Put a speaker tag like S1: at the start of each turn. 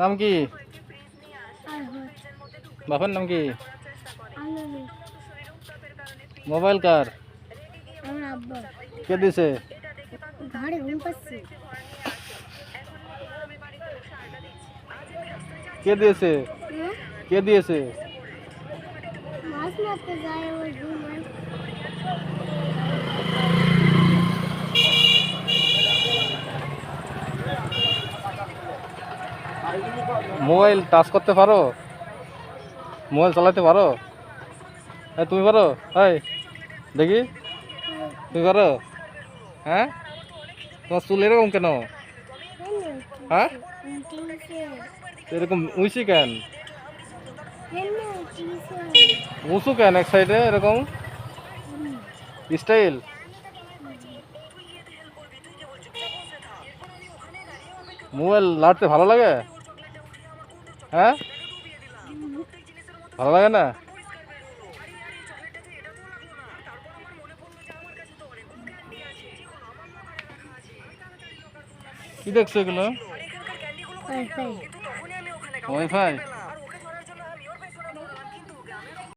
S1: নাম কি? বাবার নাম কি? মোবাইল কার? কে দিছে? কে দিয়েছে? কে দিয়েছে? মোবাইল টাচ করতে পারো? মোবাইল চালাতে পারো? তুমি পারো? হাই দেখি, তুমি পারো? হ্যাঁ, তোমার চুল এরকম কেন? হ্যাঁ, এরকম উঁচু কেন? উঁচু কেন এক সাইডে এরকম স্টাইল? মোবাইল লাড়তে ভালো লাগে? হ্যাঁ, ভালো লাগে না? কি দেখছো এগুলো? ওয়াইফাই।